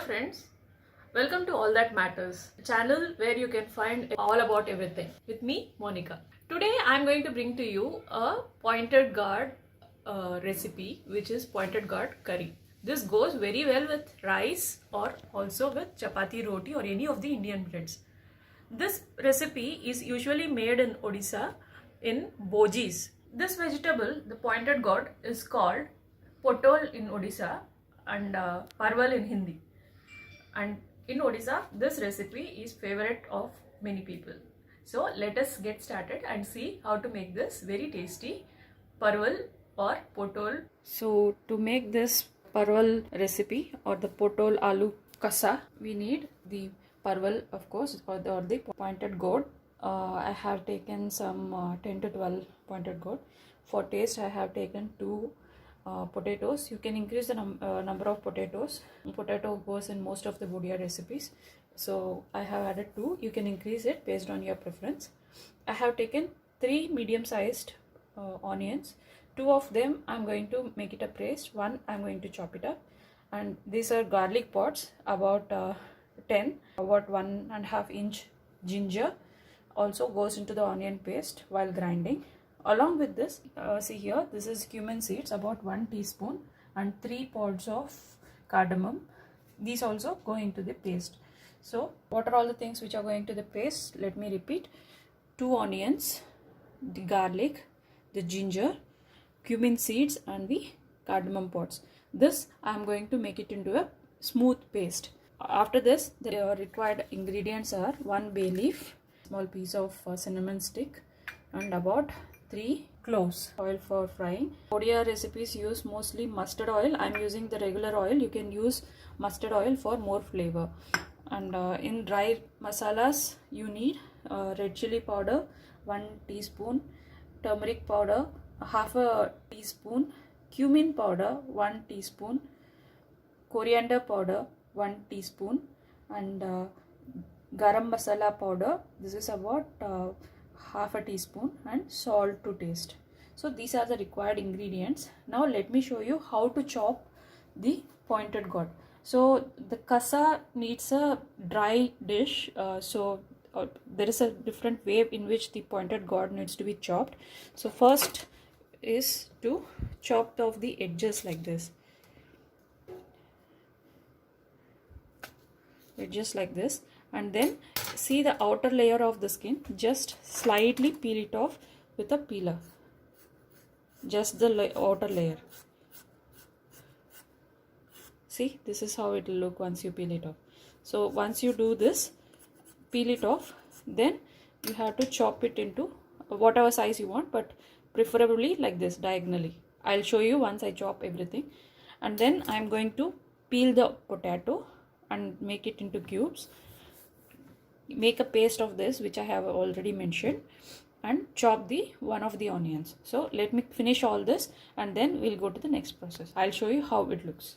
friends, welcome to All That Matters, a channel where you can find all about everything with me, Monica. Today I am going to bring to you a pointed gourd recipe, which is pointed gourd curry. This goes very well with rice or also with chapati, roti or any of the Indian breads. This recipe is usually made in Odisha in bojis. This vegetable, the pointed gourd, is called potol in Odisha and parval in Hindi. And in Odisha, this recipe is favorite of many people. So let us get started and see how to make this very tasty parval or potol. So to make this parval recipe or the potol aloo kasa, we need the parval, of course, or the pointed gourd. I have taken some 10 to 12 pointed gourd. For taste, I have taken 2 potatoes. You can increase the number of potatoes. Potato goes in most of the Budia recipes, so I have added 2. You can increase it based on your preference. I have taken 3 medium-sized onions. 2 of them I'm going to make it a paste. 1 I'm going to chop it up. And these are garlic pods, about 10. About 1.5 inch ginger also goes into the onion paste while grinding. Along with this, see here, this is cumin seeds, about 1 teaspoon, and 3 pods of cardamom. These also go into the paste. So what are all the things which are going to the paste? Let me repeat: 2 onions, the garlic, the ginger, cumin seeds and the cardamom pods. This I am going to make it into a smooth paste. After this, the required ingredients are 1 bay leaf, small piece of cinnamon stick, and about 3 cloves. Oil for frying. Odia recipes use mostly mustard oil. I am using the regular oil. You can use mustard oil for more flavor. And in dry masalas, you need red chili powder 1 teaspoon, turmeric powder half a teaspoon, cumin powder 1 teaspoon, coriander powder 1 teaspoon, and garam masala powder. This is about half a teaspoon, and salt to taste. So these are the required ingredients. Now let me show you how to chop the pointed gourd. So the kasa needs a dry dish, there is a different way in which the pointed gourd needs to be chopped. So first is to chop off the edges like this. Just like this, and then see the outer layer of the skin, just slightly peel it off with a peeler, just the outer layer. See, this is how it will look once you peel it off. So once you do this, peel it off, then you have to chop it into whatever size you want, but preferably like this, diagonally. I'll show you once I chop everything. And then I'm going to peel the potato and make it into cubes. Make a paste of this, which I have already mentioned, and chop the one of the onions. So let me finish all this and then we'll go to the next process. I'll show you how it looks.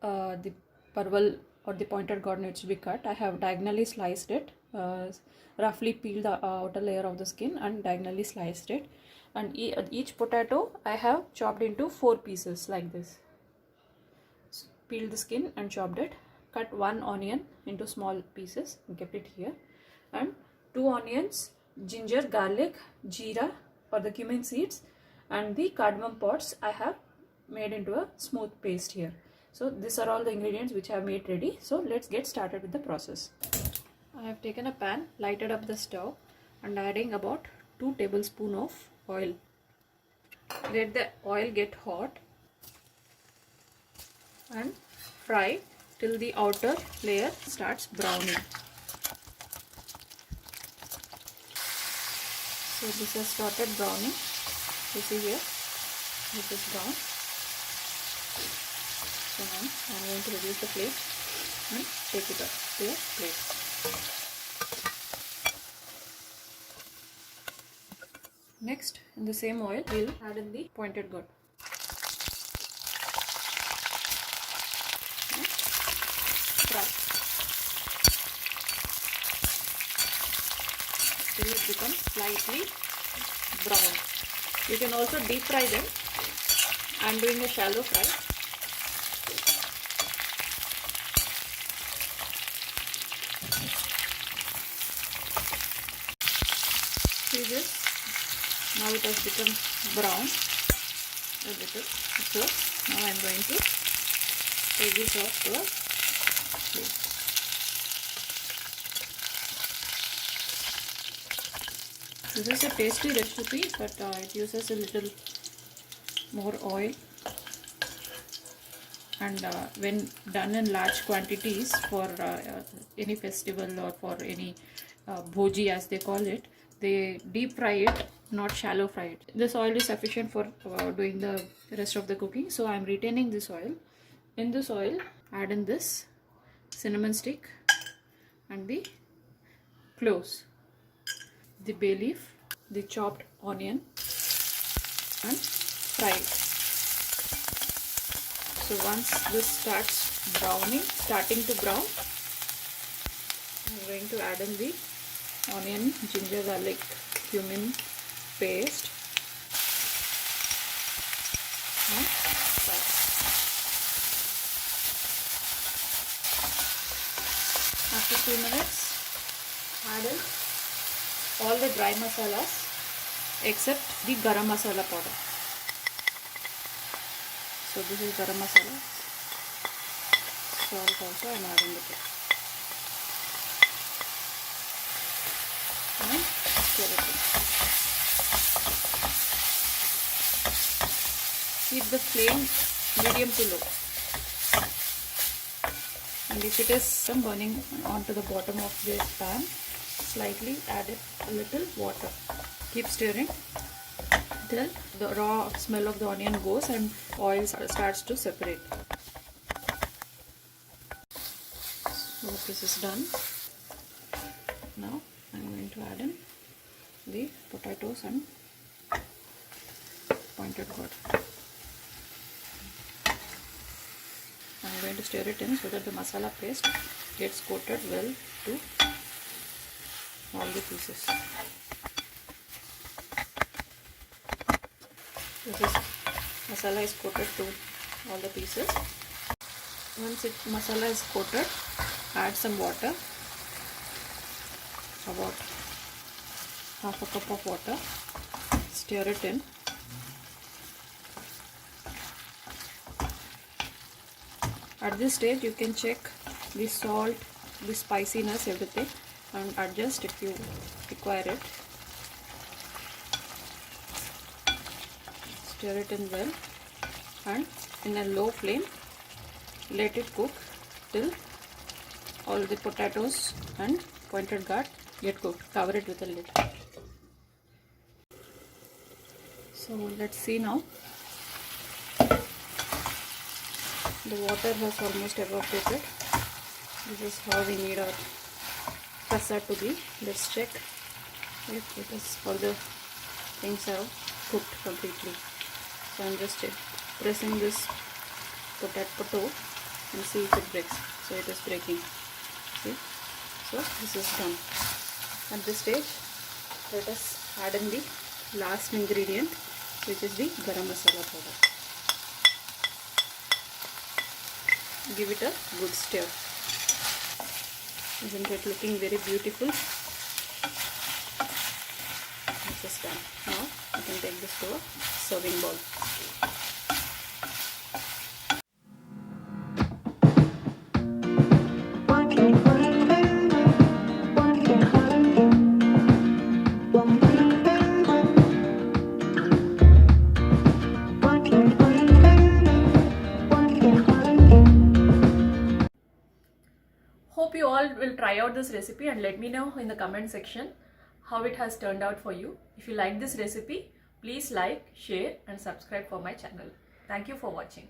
The parval or the pointed gourd needs to be cut. I have diagonally sliced it, roughly peeled the outer layer of the skin and diagonally sliced it. And each potato I have chopped into 4 pieces like this. Peeled the skin and chopped it. Cut 1 onion into small pieces and kept it here, and 2 onions, ginger, garlic, jeera or the cumin seeds, and the cardamom pods I have made into a smooth paste here. So these are all the ingredients which I have made ready. So let's get started with the process. I have taken a pan, lighted up the stove and adding about 2 tablespoons of oil. Let the oil get hot and fry till the outer layer starts browning. So this has started browning. You see here, it is brown. So now I am going to reduce the flame and take it up to a plate. Next, in the same oil, we will add in the pointed gourd. Fry till it becomes slightly brown. You can also deep fry them. I am doing a shallow fry. See this? Now it has become brown a little. So now I am going to take this off the plate. This is a tasty recipe, but it uses a little more oil, and when done in large quantities for any festival or for any bhoji as they call it, they deep fry it, not shallow fry it. This oil is sufficient for doing the rest of the cooking, so I am retaining this oil. In this oil, add in this cinnamon stick and the cloves, the bay leaf, the chopped onion, and fry it. So once this starting to brown, I'm going to add in the onion, ginger, garlic, cumin paste and fry. After 2 minutes, add in all the dry masalas except the garam masala powder. So this is garam masala. Salt also I am adding it. And stir it in. Keep the flame medium to low. And if it is burning onto the bottom of this pan, slightly add a little water. Keep stirring till the raw smell of the onion goes and oil starts to separate. So this is done. Now I am going to add in the potatoes and pointed gourd. I am going to stir it in so that the masala paste gets coated well to all the pieces. This masala is coated to all the pieces. Once masala is coated, add some water, about half a cup of water. Stir it in. At this stage, you can check the salt, the spiciness, everything, and adjust if you require it. Stir it in well, and in a low flame let it cook till all the potatoes and pointed gourd get cooked. Cover it with a lid. So let's see now. The water has almost evaporated. This is how we need our prasad to be. Let's check if it is all the things have cooked completely. So I'm just pressing this potato and see if it breaks. So it is breaking. See? So this is done. At this stage, let us add in the last ingredient, which is the garam masala powder. Give it a good stir. Isn't it looking very beautiful? This is done. Now you can take this to a serving bowl. Hope you all will try out this recipe and let me know in the comment section how it has turned out for you. If you like this recipe, please like, share and subscribe for my channel. Thank you for watching.